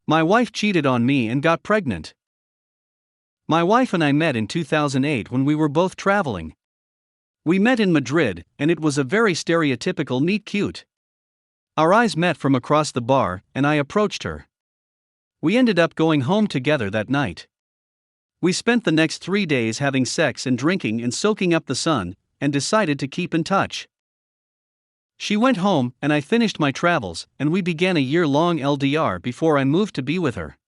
My wife cheated on me and got pregnant. My wife and I met in 2008 when we were both traveling. We met in Madrid, and it was a very stereotypical meet-cute. Our eyes met from across the bar, and I approached her. We ended up going home together that night. We spent the next 3 days having sex and drinking and soaking up the sun, and decided to keep in touch. She went home, and I finished my travels, and we began a year-long LDR before I moved to be with her.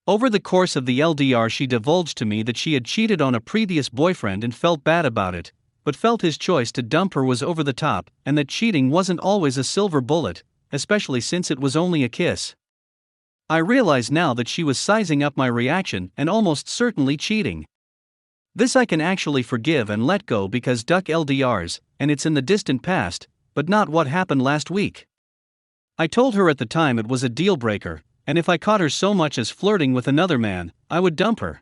Over the course of the LDR, she divulged to me that she had cheated on a previous boyfriend and felt bad about it, but felt his choice to dump her was over the top, and that cheating wasn't always a silver bullet, especially since it was only a kiss. I realize now that she was sizing up my reaction and almost certainly cheating. This I can actually forgive and let go because duck LDRs, and it's in the distant past, but not what happened last week. I told her at the time it was a deal breaker, and if I caught her so much as flirting with another man, I would dump her.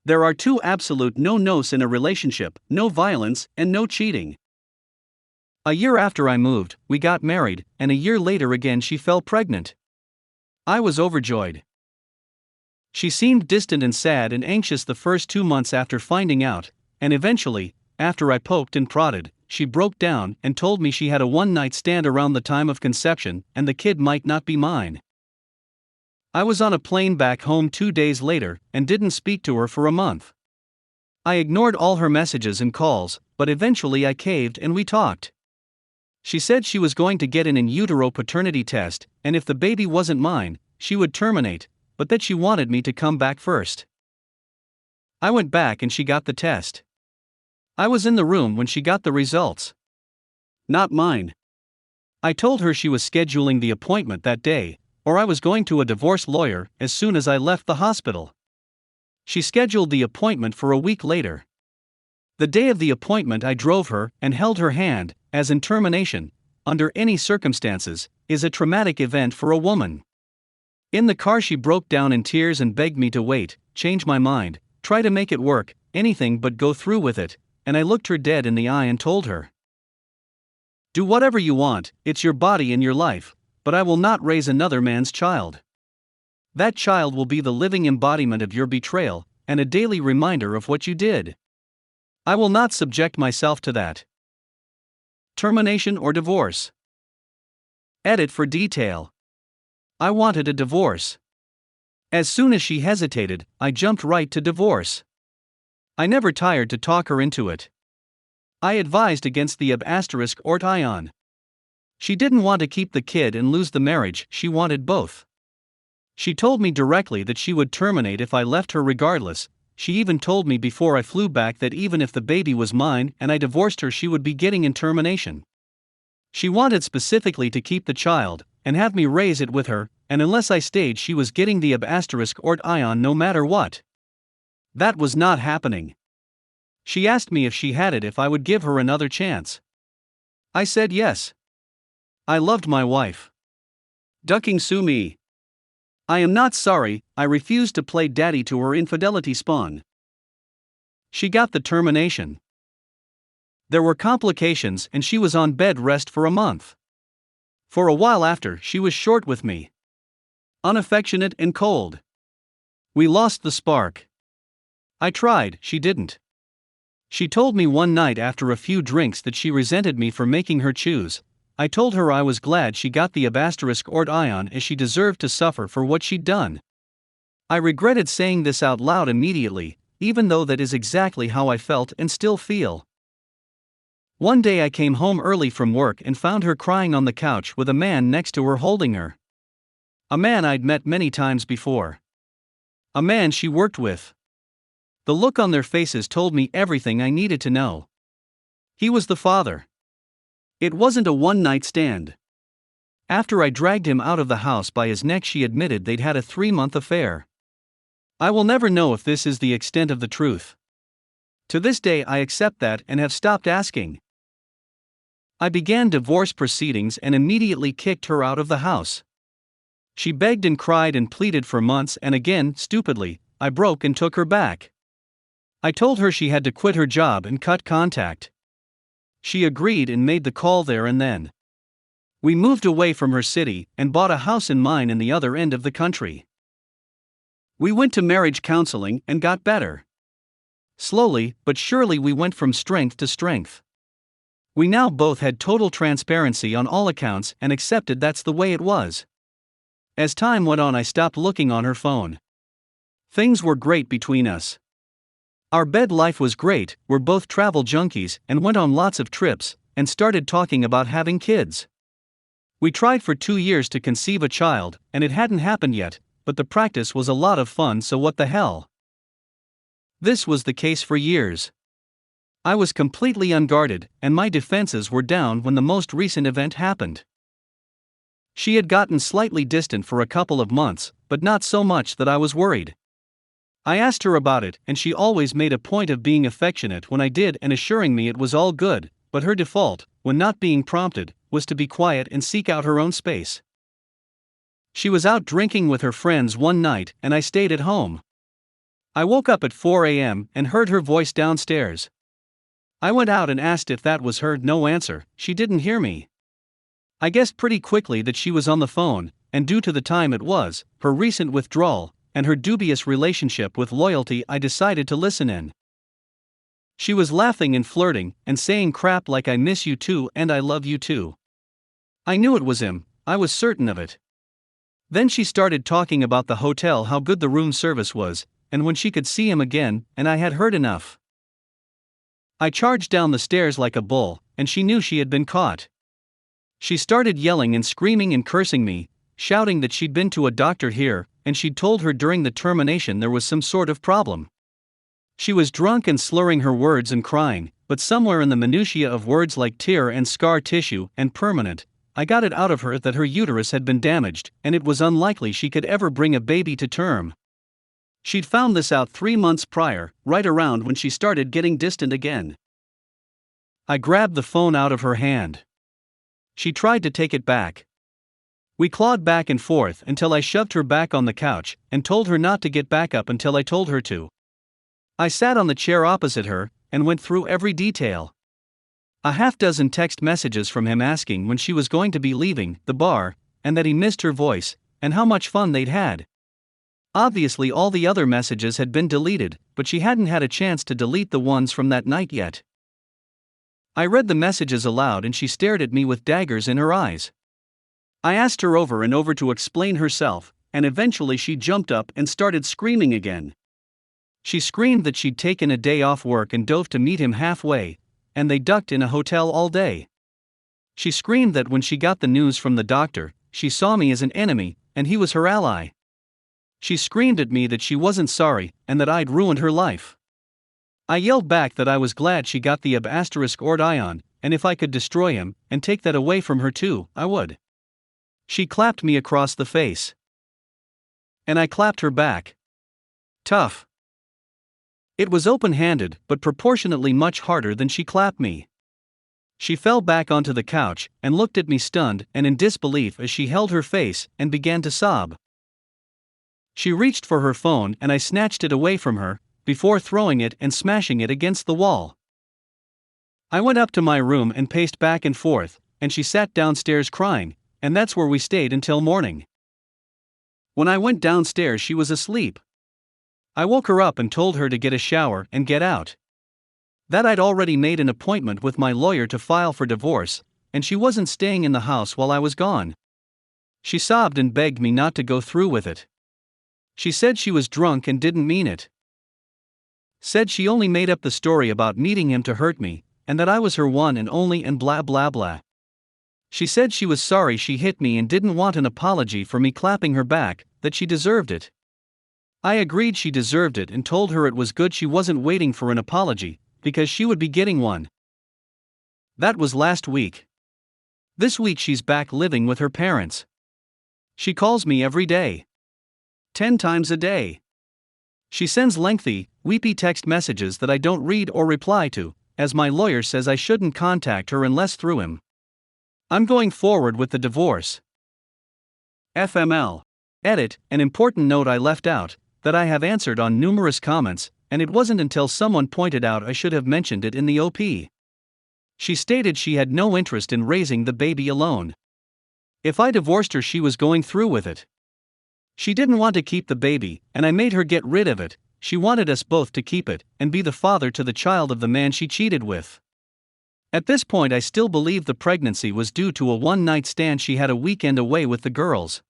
There are two absolute no-nos in a relationship: no violence and no cheating. A year after I moved, we got married, and a year later again she fell pregnant. I was overjoyed. She seemed distant and sad and anxious the first 2 months after finding out, and eventually, after I poked and prodded, she broke down and told me she had a one-night stand around the time of conception and the kid might not be mine. I was on a plane back home 2 days later and didn't speak to her for a month. I ignored all her messages and calls, but eventually I caved and we talked. She said she was going to get an in utero paternity test, and if the baby wasn't mine, she would terminate, but that she wanted me to come back first. I went back and she got the test. I was in the room when she got the results. Not mine. I told her she was scheduling the appointment that day, or I was going to a divorce lawyer as soon as I left the hospital. She scheduled the appointment for a week later. The day of the appointment I drove her and held her hand, as in termination, under any circumstances, is a traumatic event for a woman. In the car she broke down in tears and begged me to wait, change my mind, try to make it work, anything but go through with it, and I looked her dead in the eye and told her, "Do whatever you want, it's your body and your life, but I will not raise another man's child. That child will be the living embodiment of your betrayal, and a daily reminder of what you did. I will not subject myself to that." Termination or divorce? Edit for detail. I wanted a divorce. As soon as she hesitated, I jumped right to divorce. I never tired to talk her into it. I advised against the *ort ion. She didn't want to keep the kid and lose the marriage, she wanted both. She told me directly that she would terminate if I left her regardless. She even told me before I flew back that even if the baby was mine and I divorced her, she would be getting in termination. She wanted specifically to keep the child and have me raise it with her, and unless I stayed, she was getting the *ort ion no matter what. That was not happening. She asked me if she had it, if I would give her another chance. I said yes. I loved my wife. Ducking sue me. I am not sorry, I refused to play daddy to her infidelity spawn. She got the termination. There were complications and she was on bed rest for a month. For a while after, she was short with me. Unaffectionate and cold. We lost the spark. I tried, she didn't. She told me one night after a few drinks that she resented me for making her choose. I told her I was glad she got the *ort ion as she deserved to suffer for what she'd done. I regretted saying this out loud immediately, even though that is exactly how I felt and still feel. One day I came home early from work and found her crying on the couch with a man next to her holding her. A man I'd met many times before. A man she worked with. The look on their faces told me everything I needed to know. He was the father. It wasn't a one-night stand. After I dragged him out of the house by his neck, she admitted they'd had a 3-month affair. I will never know if this is the extent of the truth. To this day I accept that and have stopped asking. I began divorce proceedings and immediately kicked her out of the house. She begged and cried and pleaded for months, and again, stupidly, I broke and took her back. I told her she had to quit her job and cut contact. She agreed and made the call there and then. We moved away from her city and bought a house in mine in the other end of the country. We went to marriage counseling and got better. Slowly but surely we went from strength to strength. We now both had total transparency on all accounts and accepted that's the way it was. As time went on, I stopped looking on her phone. Things were great between us. Our bed life was great, we're both travel junkies and went on lots of trips, and started talking about having kids. We tried for 2 years to conceive a child, and it hadn't happened yet, but the practice was a lot of fun, so what the hell. This was the case for years. I was completely unguarded, and my defenses were down when the most recent event happened. She had gotten slightly distant for a couple of months, but not so much that I was worried. I asked her about it, and she always made a point of being affectionate when I did and assuring me it was all good, but her default, when not being prompted, was to be quiet and seek out her own space. She was out drinking with her friends one night, and I stayed at home. I woke up at 4 a.m. and heard her voice downstairs. I went out and asked if that was her, no answer, she didn't hear me. I guessed pretty quickly that she was on the phone, and due to the time it was, her recent withdrawal, and her dubious relationship with loyalty, I decided to listen in. She was laughing and flirting, and saying crap like "I miss you too" and "I love you too." I knew it was him, I was certain of it. Then she started talking about the hotel, how good the room service was, and when she could see him again, and I had heard enough. I charged down the stairs like a bull, and she knew she had been caught. She started yelling and screaming and cursing me, shouting that she'd been to a doctor here, and she'd told her during the termination there was some sort of problem. She was drunk and slurring her words and crying, but somewhere in the minutiae of words like tear and scar tissue and permanent, I got it out of her that her uterus had been damaged, and it was unlikely she could ever bring a baby to term. She'd found this out 3 months prior, right around when she started getting distant again. I grabbed the phone out of her hand. She tried to take it back. We clawed back and forth until I shoved her back on the couch and told her not to get back up until I told her to. I sat on the chair opposite her and went through every detail. A half-dozen text messages from him asking when she was going to be leaving the bar, and that he missed her voice, and how much fun they'd had. Obviously all the other messages had been deleted, but she hadn't had a chance to delete the ones from that night yet. I read the messages aloud and she stared at me with daggers in her eyes. I asked her over and over to explain herself, and eventually she jumped up and started screaming again. She screamed that she'd taken a day off work and dove to meet him halfway, and they ducked in a hotel all day. She screamed that when she got the news from the doctor, she saw me as an enemy, and he was her ally. She screamed at me that she wasn't sorry, and that I'd ruined her life. I yelled back that I was glad she got the ord ion, and if I could destroy him, and take that away from her too, I would. She clapped me across the face. And I clapped her back. Tough. It was open-handed, but proportionately much harder than she clapped me. She fell back onto the couch, and looked at me stunned and in disbelief as she held her face and began to sob. She reached for her phone and I snatched it away from her, before throwing it and smashing it against the wall. I went up to my room and paced back and forth, and she sat downstairs crying, and that's where we stayed until morning. When I went downstairs she was asleep. I woke her up and told her to get a shower and get out. That I'd already made an appointment with my lawyer to file for divorce, and she wasn't staying in the house while I was gone. She sobbed and begged me not to go through with it. She said she was drunk and didn't mean it. Said she only made up the story about meeting him to hurt me, and that I was her one and only and blah blah blah. She said she was sorry she hit me and didn't want an apology for me clapping her back, that she deserved it. I agreed she deserved it and told her it was good she wasn't waiting for an apology, because she would be getting one. That was last week. This week she's back living with her parents. She calls me every day. 10 times a day. She sends lengthy, weepy text messages that I don't read or reply to, as my lawyer says I shouldn't contact her unless through him. I'm going forward with the divorce. FML. Edit, an important note I left out, that I have answered on numerous comments, and it wasn't until someone pointed out I should have mentioned it in the OP. She stated she had no interest in raising the baby alone. If I divorced her, she was going through with it. She didn't want to keep the baby, and I made her get rid of it. She wanted us both to keep it, and be the father to the child of the man she cheated with. At this point, I still believed the pregnancy was due to a one-night stand. She had a weekend away with the girls.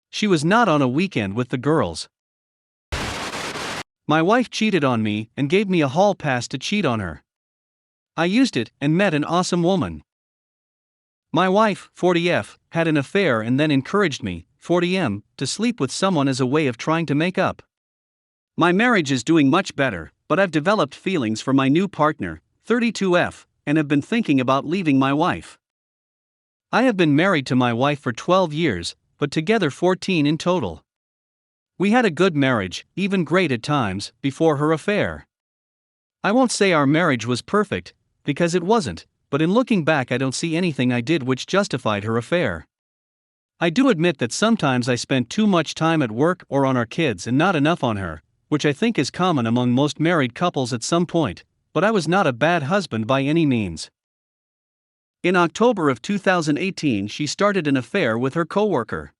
She was not on a weekend with the girls. My wife cheated on me and gave me a hall pass to cheat on her. I used it and met an awesome woman. My wife, 40F, had an affair and then encouraged me, 40M, to sleep with someone as a way of trying to make up. My marriage is doing much better, but I've developed feelings for my new partner, 32F, and have been thinking about leaving my wife. I have been married to my wife for 12 years, but together 14 in total. We had a good marriage, even great at times, before her affair. I won't say our marriage was perfect, because it wasn't, but in looking back I don't see anything I did which justified her affair. I do admit that sometimes I spent too much time at work or on our kids and not enough on her, which I think is common among most married couples at some point, but I was not a bad husband by any means. In October of 2018, she started an affair with her coworker.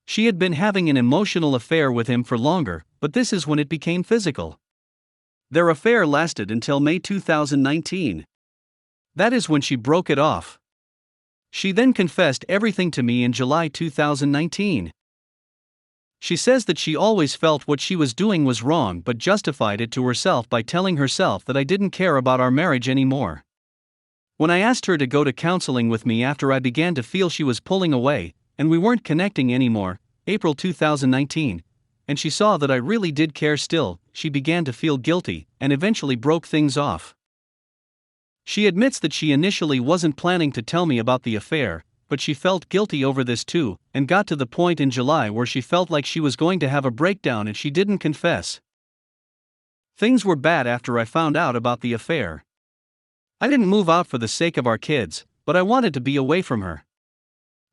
She had been having an emotional affair with him for longer, but this is when it became physical. Their affair lasted until May 2019. That is when she broke it off. She then confessed everything to me in July 2019. She says that she always felt what she was doing was wrong but justified it to herself by telling herself that I didn't care about our marriage anymore. When I asked her to go to counseling with me after I began to feel she was pulling away, and we weren't connecting anymore, April 2019, and she saw that I really did care still, she began to feel guilty, and eventually broke things off. She admits that she initially wasn't planning to tell me about the affair, but she felt guilty over this too, and got to the point in July where she felt like she was going to have a breakdown if she didn't confess. Things were bad after I found out about the affair. I didn't move out for the sake of our kids, but I wanted to be away from her.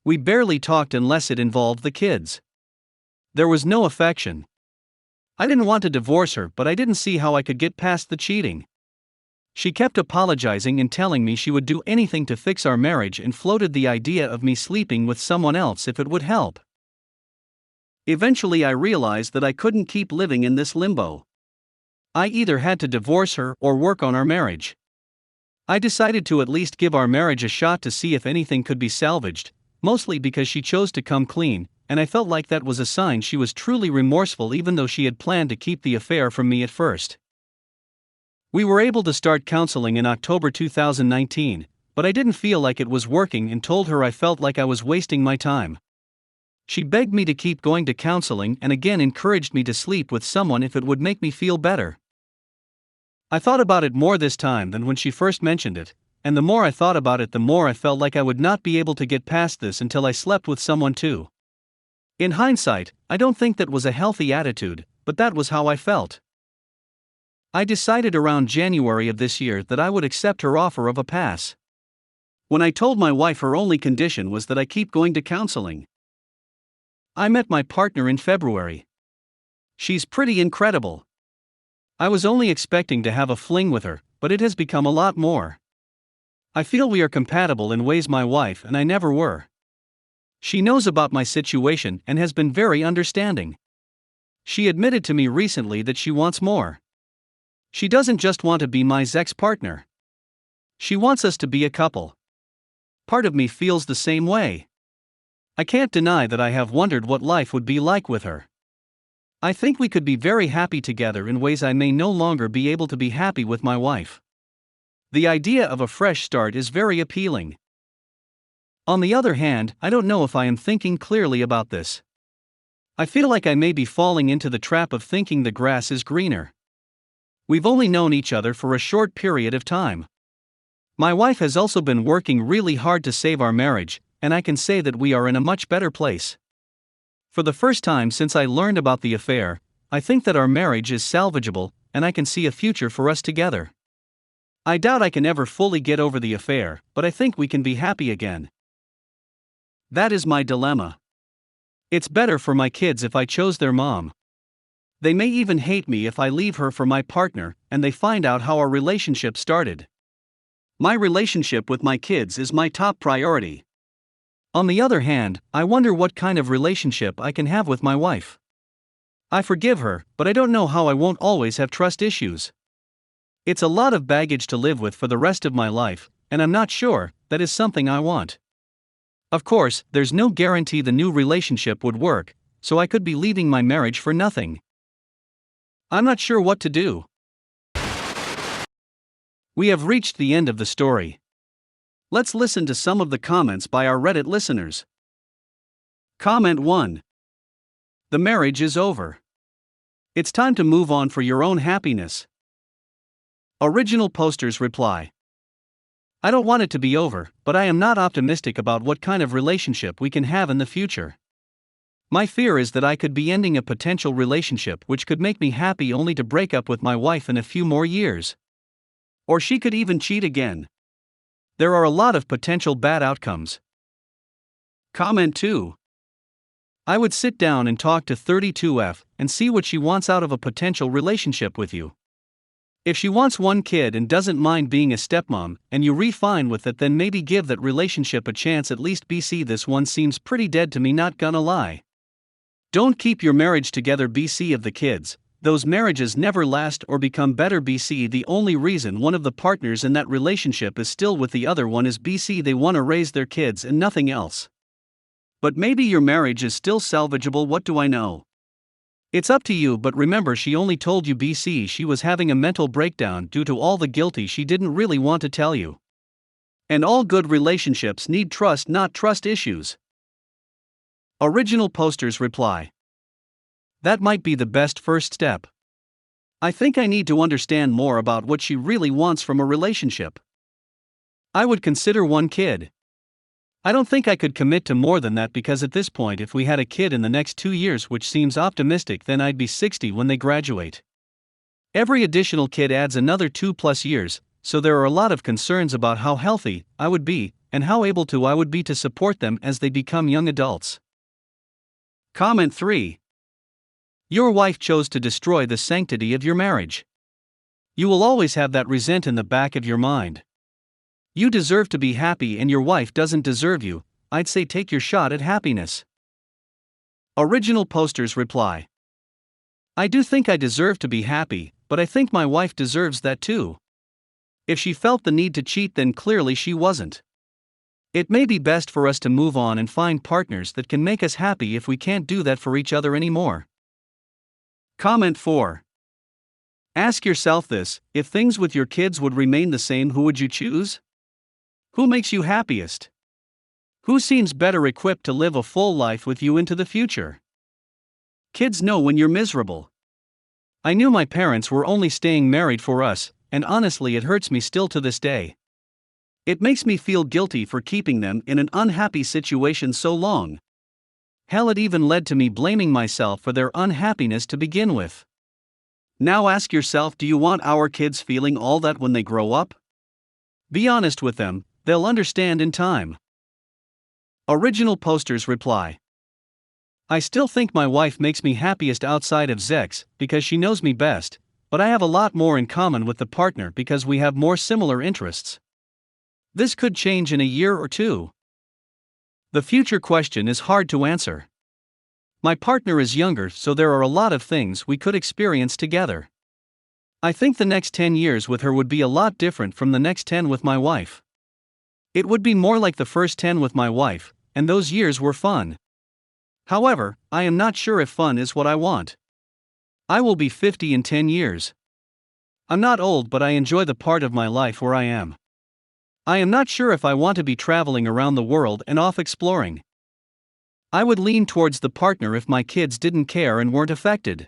We barely talked unless it involved the kids. There was no affection. I didn't want to divorce her, but I didn't see how I could get past the cheating. She kept apologizing and telling me she would do anything to fix our marriage and floated the idea of me sleeping with someone else if it would help. Eventually I realized that I couldn't keep living in this limbo. I either had to divorce her or work on our marriage. I decided to at least give our marriage a shot to see if anything could be salvaged, mostly because she chose to come clean, and I felt like that was a sign she was truly remorseful even though she had planned to keep the affair from me at first. We were able to start counseling in October 2019, but I didn't feel like it was working and told her I felt like I was wasting my time. She begged me to keep going to counseling and again encouraged me to sleep with someone if it would make me feel better. I thought about it more this time than when she first mentioned it, and the more I thought about it the more I felt like I would not be able to get past this until I slept with someone too. In hindsight, I don't think that was a healthy attitude, but that was how I felt. I decided around January of this year that I would accept her offer of a pass. When I told my wife her only condition was that I keep going to counseling. I met my partner in February. She's pretty incredible. I was only expecting to have a fling with her, but it has become a lot more. I feel we are compatible in ways my wife and I never were. She knows about my situation and has been very understanding. She admitted to me recently that she wants more. She doesn't just want to be my ex-partner. She wants us to be a couple. Part of me feels the same way. I can't deny that I have wondered what life would be like with her. I think we could be very happy together in ways I may no longer be able to be happy with my wife. The idea of a fresh start is very appealing. On the other hand, I don't know if I am thinking clearly about this. I feel like I may be falling into the trap of thinking the grass is greener. We've only known each other for a short period of time. My wife has also been working really hard to save our marriage, and I can say that we are in a much better place. For the first time since I learned about the affair, I think that our marriage is salvageable, and I can see a future for us together. I doubt I can ever fully get over the affair, but I think we can be happy again. That is my dilemma. It's better for my kids if I chose their mom. They may even hate me if I leave her for my partner, and they find out how our relationship started. My relationship with my kids is my top priority. On the other hand, I wonder what kind of relationship I can have with my wife. I forgive her, but I don't know how I won't always have trust issues. It's a lot of baggage to live with for the rest of my life, and I'm not sure that is something I want. Of course, there's no guarantee the new relationship would work, so I could be leaving my marriage for nothing. I'm not sure what to do. We have reached the end of the story. Let's listen to some of the comments by our Reddit listeners. Comment 1. The marriage is over. It's time to move on for your own happiness. Original posters reply. I don't want it to be over, but I am not optimistic about what kind of relationship we can have in the future. My fear is that I could be ending a potential relationship which could make me happy only to break up with my wife in a few more years. Or she could even cheat again. There are a lot of potential bad outcomes. Comment 2. I would sit down and talk to 32F and see what she wants out of a potential relationship with you. If she wants one kid and doesn't mind being a stepmom, and you refine with it, then maybe give that relationship a chance at least. BC, this one seems pretty dead to me, not gonna lie. Don't keep your marriage together. BC of the kids, those marriages never last or become better. BC the only reason one of the partners in that relationship is still with the other one is BC they want to raise their kids and nothing else. But maybe your marriage is still salvageable, what do I know? It's up to you, but remember she only told you BC she was having a mental breakdown due to all the guilty she didn't really want to tell you. And all good relationships need trust, not trust issues. Original posters reply. That might be the best first step. I think I need to understand more about what she really wants from a relationship. I would consider one kid. I don't think I could commit to more than that because at this point, if we had a kid in the next 2 years, which seems optimistic, then I'd be 60 when they graduate. Every additional kid adds another 2+ years, so there are a lot of concerns about how healthy I would be and how able I would be to support them as they become young adults. Comment 3. Your wife chose to destroy the sanctity of your marriage. You will always have that resent in the back of your mind. You deserve to be happy and your wife doesn't deserve you. I'd say take your shot at happiness. Original posters reply. I do think I deserve to be happy, but I think my wife deserves that too. If she felt the need to cheat, then clearly she wasn't. It may be best for us to move on and find partners that can make us happy if we can't do that for each other anymore. Comment 4. Ask yourself this: if things with your kids would remain the same, who would you choose? Who makes you happiest? Who seems better equipped to live a full life with you into the future? Kids know when you're miserable. I knew my parents were only staying married for us, and honestly it hurts me still to this day. It makes me feel guilty for keeping them in an unhappy situation so long. Hell, it even led to me blaming myself for their unhappiness to begin with. Now ask yourself, do you want our kids feeling all that when they grow up? Be honest with them, they'll understand in time. Original posters reply. I still think my wife makes me happiest outside of sex because she knows me best, but I have a lot more in common with the partner because we have more similar interests. This could change in a year or two. The future question is hard to answer. My partner is younger, so there are a lot of things we could experience together. I think the next 10 years with her would be a lot different from the next 10 with my wife. It would be more like the first 10 with my wife, and those years were fun. However, I am not sure if fun is what I want. I will be 50 in 10 years. I'm not old, but I enjoy the part of my life where I am. I am not sure if I want to be traveling around the world and off exploring. I would lean towards the partner if my kids didn't care and weren't affected.